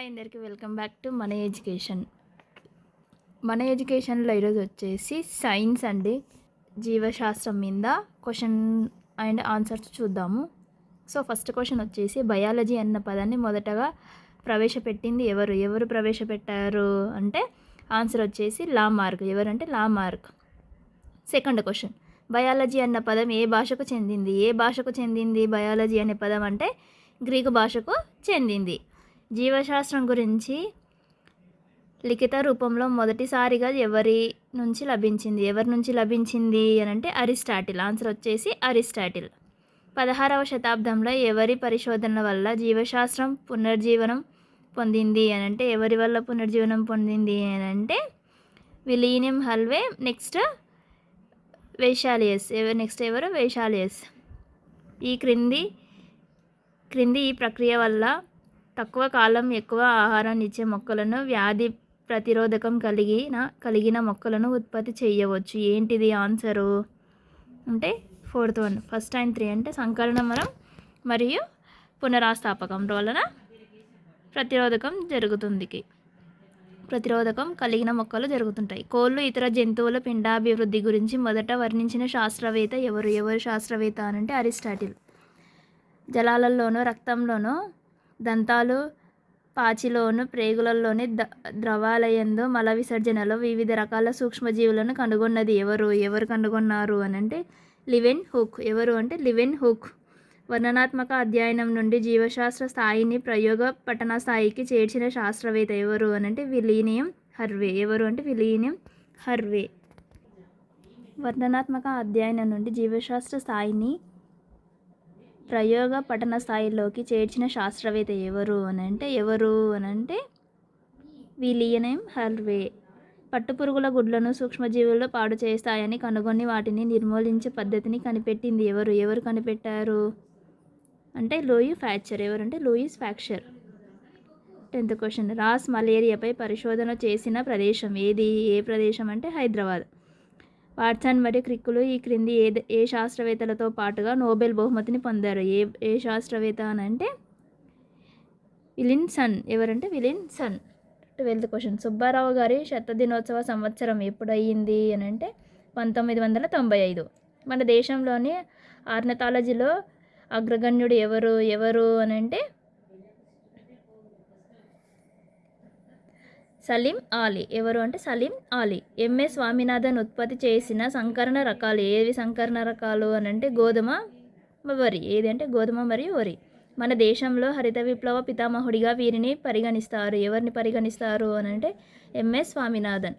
Hi అందరికీ welcome back to మన education. మన ఎడ్యుకేషన్లో ఈరోజు వచ్చేసి సైన్స్ అండి, జీవశాస్త్రం మీద క్వశ్చన్ అండ్ ఆన్సర్స్ చూద్దాము. సో ఫస్ట్ క్వశ్చన్ వచ్చేసి బయాలజీ అన్న పదాన్ని మొదటగా ప్రవేశపెట్టింది ఎవరు ప్రవేశపెట్టారు అంటే ఆన్సర్ వచ్చేసి లామార్క్. ఎవరంటే లామార్క్. సెకండ్ క్వశ్చన్, బయాలజీ అన్న పదం ఏ భాషకు చెందింది బయాలజీ అనే పదం అంటే గ్రీకు భాషకు చెందింది. జీవశాస్త్రం గురించి లిఖిత రూపంలో మొదటిసారిగా ఎవరి నుంచి లభించింది అని అంటే అరిస్టాటిల్. ఆన్సర్ వచ్చేసి అరిస్టాటిల్. 16వ శతాబ్దంలో ఎవరి పరిశోధనల వల్ల జీవశాస్త్రం పునర్జీవనం పొందింది అని అంటే ఎవరి వల్ల పునర్జీవనం పొందింది అని అంటే విలియం హల్వే. నెక్స్ట్ వెషాలియస్. వెషాలియస్. ఈ క్రింది ఈ ప్రక్రియ వల్ల తక్కువ కాలం ఎక్కువ ఆహారాన్ని ఇచ్చే మొక్కలను, వ్యాధి ప్రతిరోధకం కలిగిన మొక్కలను ఉత్పత్తి చేయవచ్చు. ఏంటిది ఆన్సరు అంటే ఫోర్త్ వన్. ఫస్ట్ అండ్ 3 అంటే సంకరణం మరియు పునరాస్థాపకం వలన ప్రతిరోధకం కలిగిన మొక్కలు జరుగుతుంటాయి. కోళ్ళు ఇతర జంతువుల పిండాభివృద్ధి గురించి మొదట వర్ణించిన శాస్త్రవేత్త ఎవరు శాస్త్రవేత్త అని అంటే అరిస్టాటిల్. జలాలలోనూ రక్తంలోనూ దంతాలు పాచిలోను ప్రేగులలోని ద్రవాలయందు మల విసర్జనలో వివిధ రకాల సూక్ష్మజీవులను కనుగొన్నది ఎవరు కనుగొన్నారు అని అంటే లివెన్ హుక్. ఎవరు అంటే లివెన్ హుక్. వర్ణనాత్మక అధ్యయనం నుండి జీవశాస్త్ర స్థాయిని ప్రయోగ పఠన స్థాయికి చేర్చిన శాస్త్రవేత్త ఎవరు అని అంటే విలియం హర్వే. ఎవరు అంటే విలియం హర్వే. వర్ణనాత్మక అధ్యయనం నుండి జీవశాస్త్ర స్థాయిని ప్రయోగ పఠన స్థాయిలోకి చేర్చిన శాస్త్రవేత్త ఎవరు అని అంటే విలియం హర్వే. పట్టుపురుగుల గుడ్లను సూక్ష్మజీవుల్లో పాడు చేస్తాయని కనుగొని వాటిని నిర్మూలించే పద్ధతిని కనిపెట్టింది ఎవరు కనిపెట్టారు అంటే లూయి ఫ్యాక్చర్. ఎవరంటే లూయిస్ ఫ్యాక్చర్. 10th క్వశ్చన్, రాస్ మలేరియాపై పరిశోధన చేసిన ప్రదేశం ఏది? ఏ ప్రదేశం అంటే హైదరాబాద్. వాట్సన్ మరియు క్రిక్కులు ఈ క్రింది ఏ శాస్త్రవేత్తలతో పాటుగా నోబెల్ బహుమతిని పొందారు? ఏ శాస్త్రవేత్త అని అంటే విలియమ్సన్. ఎవరంటే విలియమ్సన్. 12th క్వశ్చన్, సుబ్బారావు గారి శతదినోత్సవ సంవత్సరం ఎప్పుడయ్యింది అని అంటే 1995. మన దేశంలోని ఆర్నథాలజీలో అగ్రగణ్యుడు ఎవరు అని అంటే సలీం ఆలీ. ఎవరు అంటే సలీం ఆలీ. ఎంఎస్ స్వామినాథన్ ఉత్పత్తి చేసిన సంకరణ రకాలు ఏవి? సంకరణ రకాలు అని అంటే గోధుమ వరి. ఏది అంటే గోధుమ మరియు వరి. మన దేశంలో హరిత విప్లవ పితామహుడిగా వీరిని పరిగణిస్తారు. ఎవరిని పరిగణిస్తారు అని అంటే ఎంఎస్ స్వామినాథన్.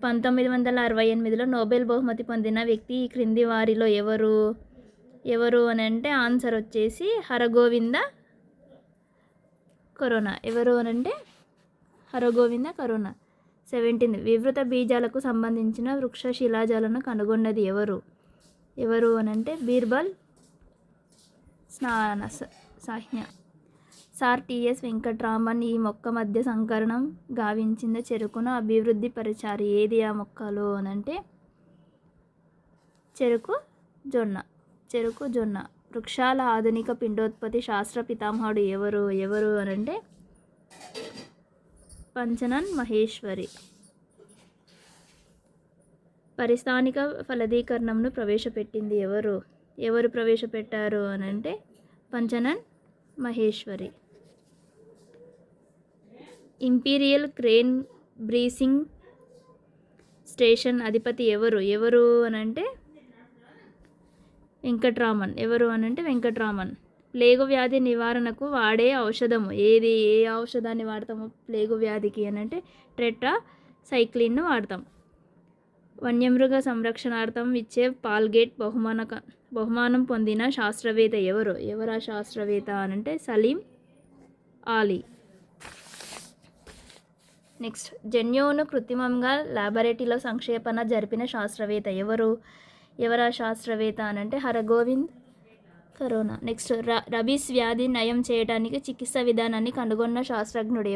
1968లో నోబెల్ బహుమతి పొందిన వ్యక్తి ఈ క్రింది వారిలో ఎవరు అని అంటే ఆన్సర్ వచ్చేసి హరగోవింద కరోనా. ఎవరు అని అంటే హరగోవింద కరోనా. 17 వివృత బీజాలకు సంబంధించిన వృక్ష శిలాజాలను కనుగొన్నది ఎవరు అని అంటే బీర్బల్ సాహ్య. సార్ టిఎస్ వెంకట్రామన్ ఈ మొక్క మధ్య సంకరణం గావించిన చెరుకును అభివృద్ధి పరిచారు. ఏది ఆ మొక్కలు అని అంటే చెరుకు జొన్న. వృక్షాల ఆధునిక పిండోత్పత్తి శాస్త్ర పితామహుడు ఎవరు అని అంటే పంచనన్ మహేశ్వరి. పరిస్థానిక ఫలదీకరణంను ప్రవేశపెట్టింది ఎవరు ప్రవేశపెట్టారు అని అంటే పంచనన్ మహేశ్వరి. ఇంపీరియల్ క్రేన్ బ్రీసింగ్ స్టేషన్ అధిపతి ఎవరు అని అంటే వెంకట్రామన్. ఎవరు అని అంటే వెంకట్రామన్. ప్లేగు వ్యాధి నివారణకు వాడే ఔషధము ఏది? ఏ ఔషధాన్ని వాడతాము ప్లేగు వ్యాధికి అని అంటే టెట్రాసైక్లిన్ను వాడతాం. వన్యమృగ సంరక్షణార్థం ఇచ్చే పాల్గేట్ బహుమానం పొందిన శాస్త్రవేత్త ఎవరు ఆ శాస్త్రవేత్త అని అంటే సలీం ఆలీ. నెక్స్ట్, జన్యువును కృత్రిమంగా ల్యాబొరేటరీలో సంక్షేపణ జరిపిన శాస్త్రవేత్త ఎవరు ఆ శాస్త్రవేత్త అని అంటే హరగోవింద్ కరోనా. నెక్స్ట్, రబీస్ వ్యాధి నయం చేయడానికి చికిత్స విధానాన్ని కనుగొన్న శాస్త్రజ్ఞుడు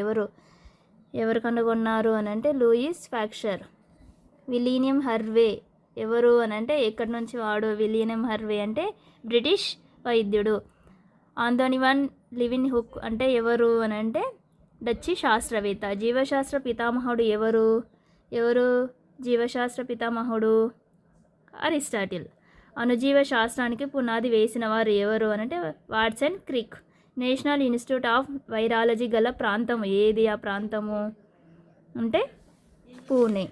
ఎవరు కనుగొన్నారు అని అంటే లూయిస్ ఫ్యాక్చర్. William Harvey. ఎవరు అని అంటే ఎక్కడి నుంచి విలియం హర్వే అంటే బ్రిటిష్ వైద్యుడు. ఆంథోనీ వాన్ లివెన్ హుక్ అంటే ఎవరు అని అంటే డచ్చి శాస్త్రవేత్త. జీవశాస్త్ర పితామహుడు ఎవరు జీవశాస్త్ర పితామహుడు? అరిస్టాటిల్. అణుజీవ శాస్త్రానికి పునాది వేసిన వారు ఎవరు అని అంటే Watson Crick. National institute of virology గల ప్రాంతం ఏది? ఆ ప్రాంతము అంటే పూణే.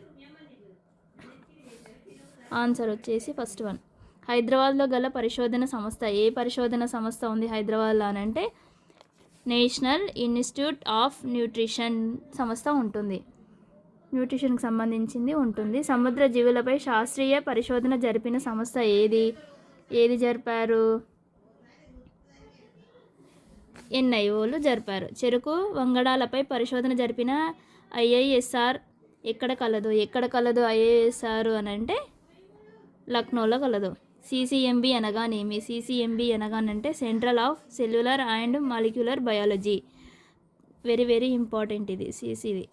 ఆన్సర్ వచ్చేసి ఫస్ట్ వన్. హైదరాబాద్లో గల పరిశోధన సంస్థ ఏ పరిశోధన సంస్థ ఉంది హైదరాబాద్లో అని అంటే నేషనల్ ఇన్స్టిట్యూట్ ఆఫ్ న్యూట్రిషన్ సంస్థ ఉంటుంది. న్యూట్రిషన్కి సంబంధించింది ఉంటుంది. సముద్ర జీవులపై శాస్త్రీయ పరిశోధన జరిపిన సంస్థ ఏది జరిపారు? ఎన్ఐఓలు జరిపారు. చెరుకు వంగడాలపై పరిశోధన జరిపిన ఐఐఎస్ఆర్ ఎక్కడ కలదు ఐఐఎస్ఆర్ అని అంటే లక్నోలో కలదు. సిసిఎంబి అనగానేమి? సిసిఎంబి అనగానంటే central of cellular and molecular biology. Very very important ఇది సిసిది.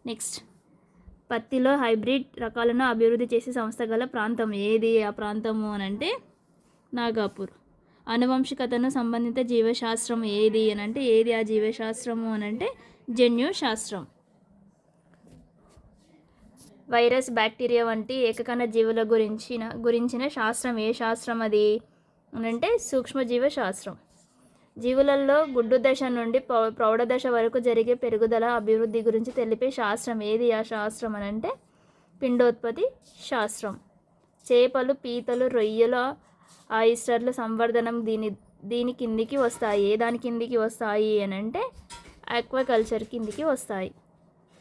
నెక్స్ట్, పత్తిలో హైబ్రిడ్ రకాలను అభివృద్ధి చేసే సంస్థ గల ప్రాంతం ఏది? ఆ ప్రాంతము అని అంటే నాగాపూర్. అనువంశికతను సంబంధిత జీవశాస్త్రం ఏది అని అంటే ఆ జీవశాస్త్రము అని అంటే జన్యు శాస్త్రం. వైరస్, బ్యాక్టీరియా వంటి ఏకకణ జీవుల గురించిన శాస్త్రం ఏ శాస్త్రం అది అని అంటే సూక్ష్మజీవ శాస్త్రం. జీవులలో గుడ్డు దశ నుండి ప్రౌఢ దశ వరకు జరిగే పెరుగుదల అభివృద్ధి గురించి తెలిపే శాస్త్రం ఏది? ఆ శాస్త్రం అని అంటే పిండోత్పత్తి శాస్త్రం. చేపలు, పీతలు, రొయ్యల, ఆయిస్టర్ల సంవర్ధనం దీని కిందికి వస్తాయి. దాని కిందికి వస్తాయి అని అంటే ఆక్వాకల్చర్ కిందికి వస్తాయి.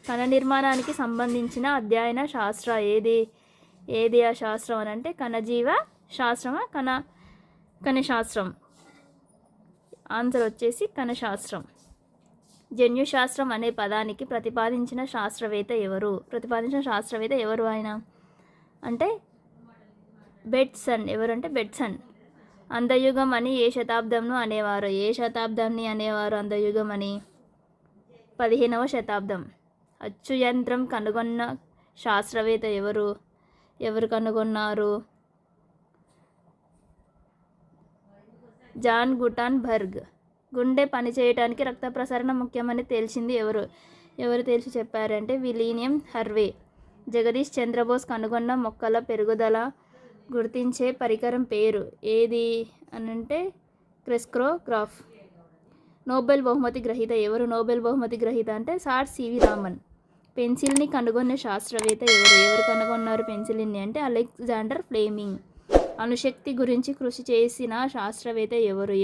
కణ నిర్మాణానికి సంబంధించిన అధ్యయన శాస్త్ర ఏది ఆ శాస్త్రం అని అంటే కణజీవ శాస్త్రమా కణశాస్త్రం? ఆన్సర్ వచ్చేసి కణశాస్త్రం. జన్యుశాస్త్రం అనే పదానికి ప్రతిపాదించిన శాస్త్రవేత్త ఎవరు ఆయన అంటే బెట్సన్. ఎవరంటే బెట్సన్. అందయుగం అని ఏ శతాబ్దంను అనేవారు అందయుగం అని? 15వ శతాబ్దం. అచ్చు యంత్రం కనుగొన్న శాస్త్రవేత్త ఎవరు కనుగొన్నారు? John Gutenberg. గుండె పనిచేయటానికి రక్త ప్రసరణ ముఖ్యమని తేల్చింది ఎవరు తేల్చి చెప్పారంటే విలియం హర్వే. జగదీష్ చంద్రబోస్ కనుగొన్న మొక్కల పెరుగుదల గుర్తించే పరికరం పేరు ఏది అని అంటే క్రెస్కోగ్రాఫ్. నోబెల్ బహుమతి గ్రహీత నోబెల్ బహుమతి గ్రహీత అంటే సార్ సివి రామన్. పెన్సిల్ని కనుగొన్న శాస్త్రవేత్త ఎవరు కనుగొన్నారు పెన్సిల్ని అంటే అలెగ్జాండర్ ఫ్లెమింగ్. అణుశక్తి గురించి కృషి చేసిన శాస్త్రవేత్త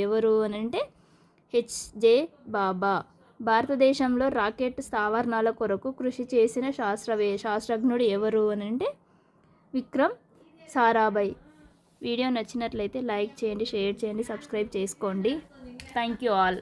ఎవరు అని అంటే హెచ్జే బాబా. భారతదేశంలో రాకెట్ స్థావరణాల కొరకు కృషి చేసిన శాస్త్రజ్ఞుడు ఎవరు అని అంటే విక్రమ్ సారాభాయ్. వీడియో నచ్చినట్లయితే లైక్ చేయండి, షేర్ చేయండి, సబ్స్క్రైబ్ చేసుకోండి. Thank you all.